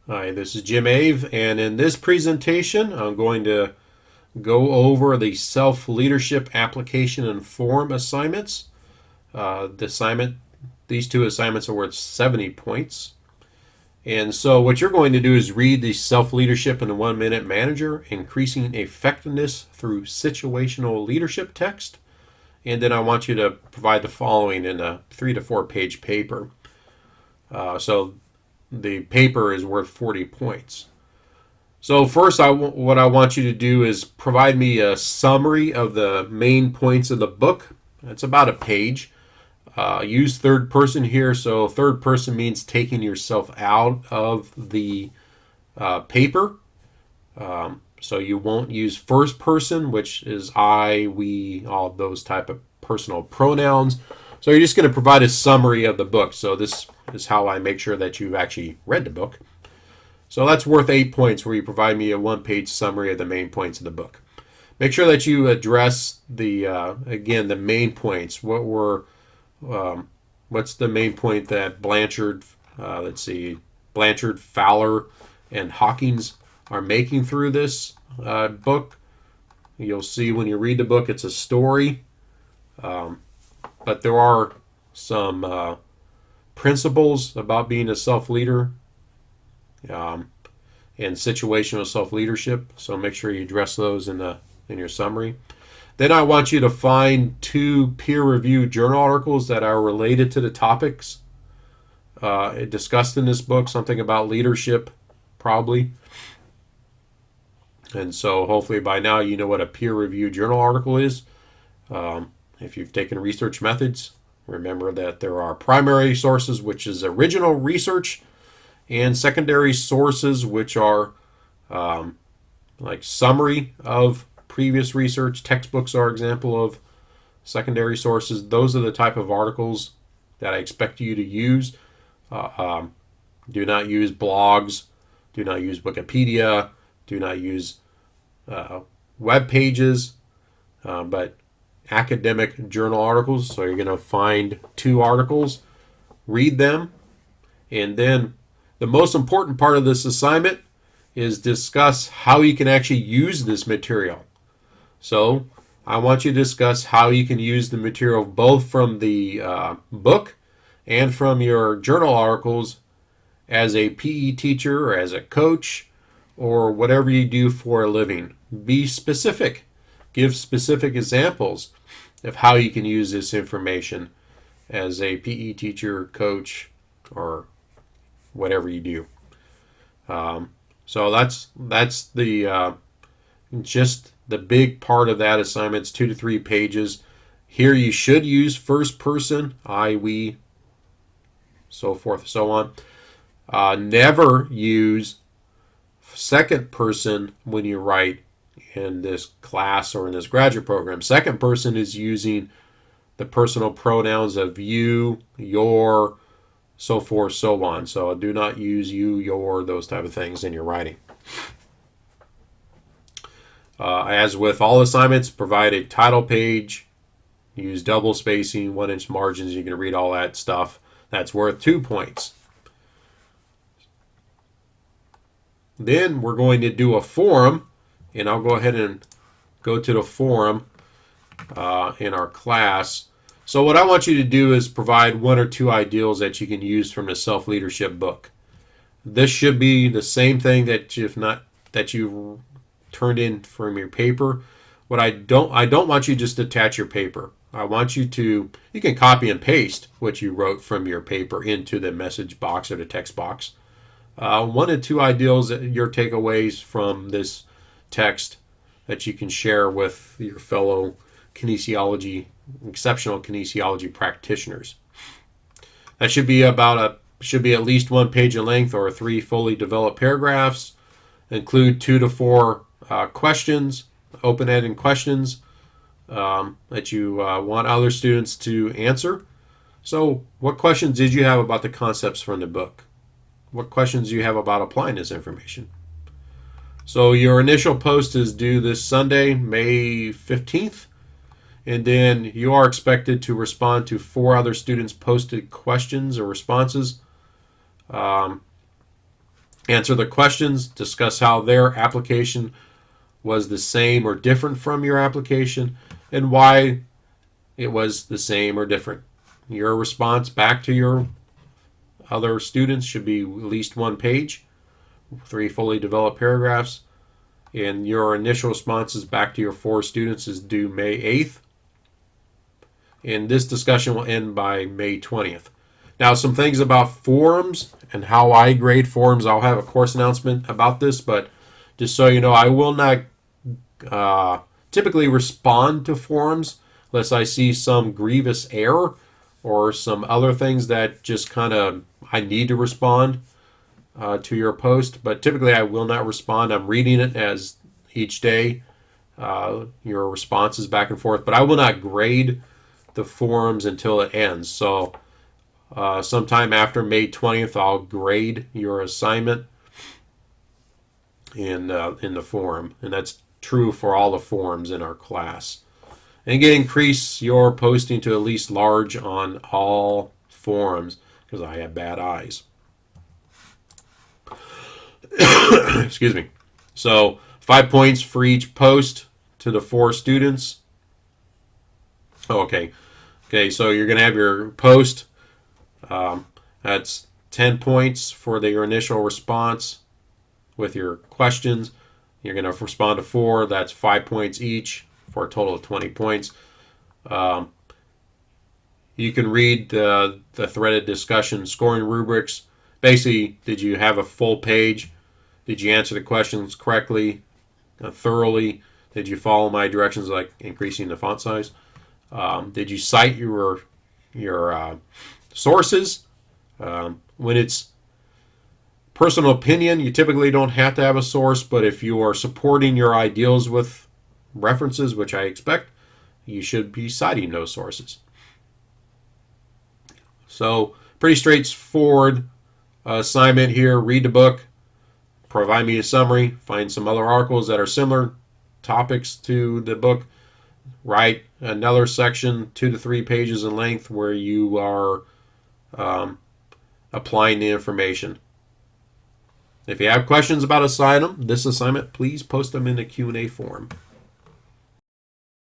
Hi, this is Jim Ave, and in this presentation, I'm going to go over the self-leadership application and form assignments. These two assignments are worth 70 points. And so what you're going to do is read the self-leadership in the 1-minute manager, increasing effectiveness through situational leadership text. And then I want you to provide the following in a 3 to 4 page paper. So the paper is worth 40 points. So first, what I want you to do is provide me a summary of the main points of the book. It's about a page. Use third person here. So third person means taking yourself out of the paper. So you won't use first person, which is I, we, all those type of personal pronouns. So you're just going to provide a summary of the book. So this is how I make sure that you've actually read the book. So that's worth 8 points, where you provide me a one-page summary of the main points of the book. Make sure that you address again, the main points. What's the main point that Blanchard, Fowler, and Hawkins are making through this book? You'll see when you read the book, it's a story, but there are some principles about being a self-leader and situational self-leadership. So make sure you address those in your summary. Then I want you to find 2 peer-reviewed journal articles that are related to the topics discussed in this book, something about leadership, probably. And so hopefully by now you know what a peer-reviewed journal article is. If you've taken research methods, remember that there are primary sources, which is original research, and secondary sources, which are like summary of previous research. Textbooks are an example of secondary sources. Those are the type of articles that I expect you to use. Do not use blogs. Do not use Wikipedia. Do not use web pages, but academic journal articles. So you're going to find 2 articles, read them, and then the most important part of this assignment is discuss how you can actually use this material. So I want you to discuss how you can use the material both from the book and from your journal articles as a PE teacher or as a coach or whatever you do for a living. Be specific. Give specific examples of how you can use this information as a PE teacher, coach, or whatever you do. So that's the just the big part of that assignment. It's 2 to 3 pages. Here you should use first person, I, we, so forth, so on. Never use second person when you write in this class or in this graduate program. Second person is using the personal pronouns of you, your, so forth, so on. So do not use you, your, those type of things in your writing. As with all assignments, provide a title page. Use double spacing, 1-inch margins. You can read all that stuff. That's worth 2 points. Then we're going to do a forum, and I'll go ahead and go to the forum in our class. So what I want you to do is provide 1 or 2 ideals that you can use from the self-leadership book. This should be the same thing that you turned in from your paper. What I don't want you just to attach your paper. I want you can copy and paste what you wrote from your paper into the message box or the text box. 1 or 2 ideals, your takeaways from this text that you can share with your fellow exceptional kinesiology practitioners. That should be at least 1 page in length or 3 fully developed paragraphs. Include 2 to 4 questions, open-ended questions that you want other students to answer. So what questions did you have about the concepts from the book? What questions do you have about applying this information? So your initial post is due this Sunday, May 15th. And then you are expected to respond to 4 other students' posted questions or responses. Answer the questions, discuss how their application was the same or different from your application, and why it was the same or different. Your response back to your other students should be at least 1 page, 3 fully developed paragraphs, and your initial responses back to your 4 students is due May 8th. And this discussion will end by May 20th. Now, some things about forums and how I grade forums. I'll have a course announcement about this, but just so you know, I will not typically respond to forums unless I see some grievous error or some other things that just kind of I need to respond to your post. But typically I will not respond. I'm reading it as each day, your responses back and forth, but I will not grade the forums until it ends. So sometime after May 20th, I'll grade your assignment in the forum, and that's true for all the forums in our class. And again, increase your posting to at least large on all forums because I have bad eyes. Excuse me. So 5 points for each post to the 4 students. Okay, so you're going to have your post. That's 10 points for your initial response with your questions. You're going to respond to 4. That's 5 points each for a total of 20 points. You can read the threaded discussion scoring rubrics. Basically, did you have a full page? Did you answer the questions correctly, thoroughly? Did you follow my directions like increasing the font size? Did you cite your sources? When it's personal opinion, you typically don't have to have a source, but if you are supporting your ideals with references, which I expect, you should be citing those sources. So, pretty straightforward assignment here. Read the book, provide me a summary, find some other articles that are similar topics to the book, write another section 2 to 3 pages in length where you are applying the information. If you have questions about this assignment, please post them in the Q&A forum.